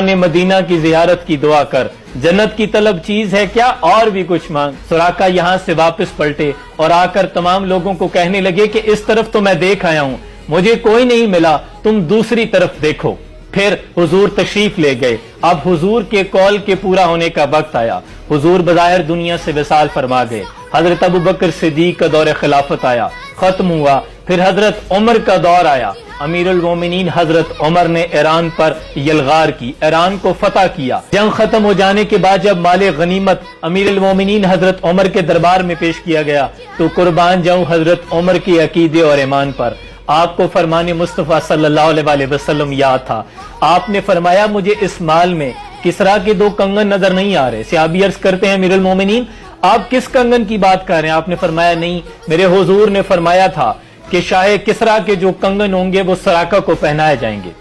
बहराने Medina की जियारत की दुआ कर, जन्नत की तलब चीज है क्या और भी कुछ मांग। सुराका यहाँ से वापस पलटे और आकर तमाम लोगों को कहने लगे कि इस तरफ तो मैं देख आया हूँ, मुझे कोई नहीं मिला, तुम दूसरी तरफ देखो। फिर हुजूर तशरीफ ले गए। अब हुजूर के कौल के पूरा होने का वक्त आया। हुजूर बज़ाहिर दुनिया से विसाल फरमा गए। हजरत अबू बकर सिद्दीक का दौर खिलाफत आया, खत्म हुआ। फिर हजरत उमर का दौर आया। अमीरुल मोमिनीन हजरत उमर ने ईरान पर यलगार की, ईरान को फतह किया। जंग खत्म हो जाने के बाद जब माले गनीमत अमीरुल मोमिनीन हजरत उमर के दरबार में पेश किया गया तो कुर्बान जाऊं हजरत उमर के अकीदे और ईमान पर। आपको फरमाने मुस्तफा सल्लल्लाहु अलैहि वसल्लम याद था। आपने फरमाया मुझे इस माल में किसरा के 2 कंगन नजर नहीं आ रहे। सहाबी अर्ज करते हैं अमीरुल मोमिनीन आप किस कंगन की बात कर रहे हैं? आपने फरमाया नहीं, मेरे हुजूर ने फरमाया था कि शाह किसरा के जो कंगन होंगे वो सराका को पहनाए जाएंगे,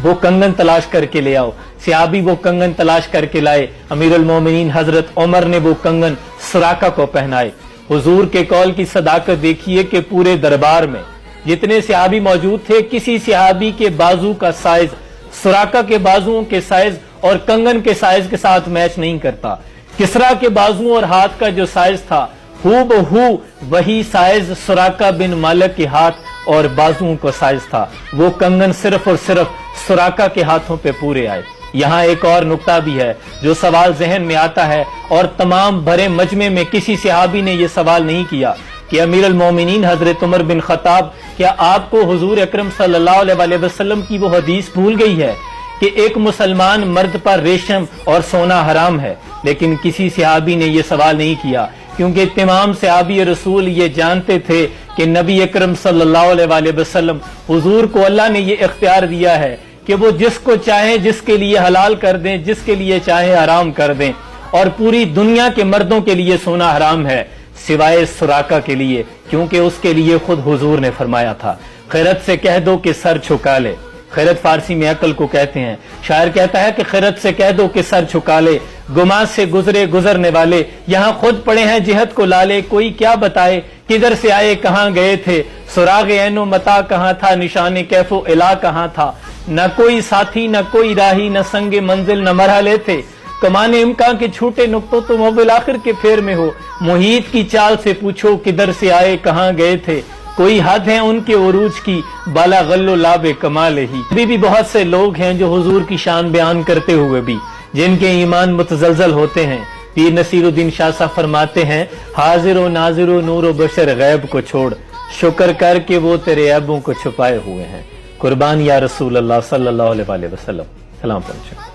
वो कंगन तलाश करके ले आओ। सहाबी वो कंगन तलाश करके लाए। अमीरुल मोमिनीन हजरत उमर ने वो कंगन सराका को पहनाए। हुजूर के कौल की सदाकत देखिए कि पूरे दरबार में जितने सहाबी मौजूद थे, किसी सहाबी के बाजू का साइज सुराका के बाजुओं के साइज और कंगन के साइज के साथ मैच नहीं करता। किसरा के बाजुओं और हाथ का जो साइज था हूबहू वही साइज सुराका बिन मालिक के हाथ और बाजुओं का साइज था। वो कंगन सिर्फ और सिर्फ सुराका के हाथों पे पूरे आए। यहाँ एक और नुक्ता भी है जो सवाल जहन में आता है और तमाम भरे मजमे में किसी सहाबी ने यह सवाल नहीं किया कि अमीरुल मोमिनीन हजरत उमर बिन खत्ताब, क्या आपको हुजूर अकरम सल्लल्लाहु अलैहि वसल्लम की वो हदीस भूल गई है कि एक मुसलमान मर्द पर रेशम और सोना हराम है? लेकिन किसी सहाबी ने यह सवाल नहीं किया, क्योंकि तमाम सहाबी रसूल ये जानते थे कि नबी अकरम सल्लल्लाहु अलैहि वसल्लम हुजूर को अल्लाह ने ये इख्तियार दिया है कि वो जिसको चाहे जिसके लिए हलाल कर दें, जिसके लिए चाहे हराम कर दें। और पूरी दुनिया के मर्दों के लिए सोना हराम है सिवाय सुराका के लिए, क्योंकि उसके लिए खुद हुजूर ने फरमाया था खैरत से कह दो कि सर झुका ले। खैरत फारसी में अकल को कहते हैं। शायर कहता है कि खैरत से कह दो कि सर झुका ले, गुमा से गुजरे गुजरने वाले यहाँ खुद पड़े हैं जिहद को लाले। कोई क्या बताए किधर से आए कहाँ गए थे, सुराग ऐनो मता कहाँ था, निशाने कैफो इला कहाँ था। न कोई साथी न कोई राही न संगे मंजिल न मरहले थे, कमाने इम्कान के छूटे नुक्तों तो मोबिल आखिर के फेर में हो। मुहीत की चाल से पूछो किधर से आए कहाँ गए थे, कोई हद है उनके उरूज की बाला गल्लो लाबे कमाल ही। अभी भी बहुत से लोग हैं जो हुजूर की शान बयान करते हुए भी जिनके ईमान मुतजलजल होते हैं। पीर नसीरुद्दीन शाह साहब फरमाते हैं हाजिर व नाजिर व नूर व बशर गैब को छोड़, शुक्र कर के वो तेरे ऐबों को छुपाए हुए हैं। कुर्बान या रसूल अल्लाह सल्लल्लाहु अलैहि वसल्लम। सलाम पहुंचे।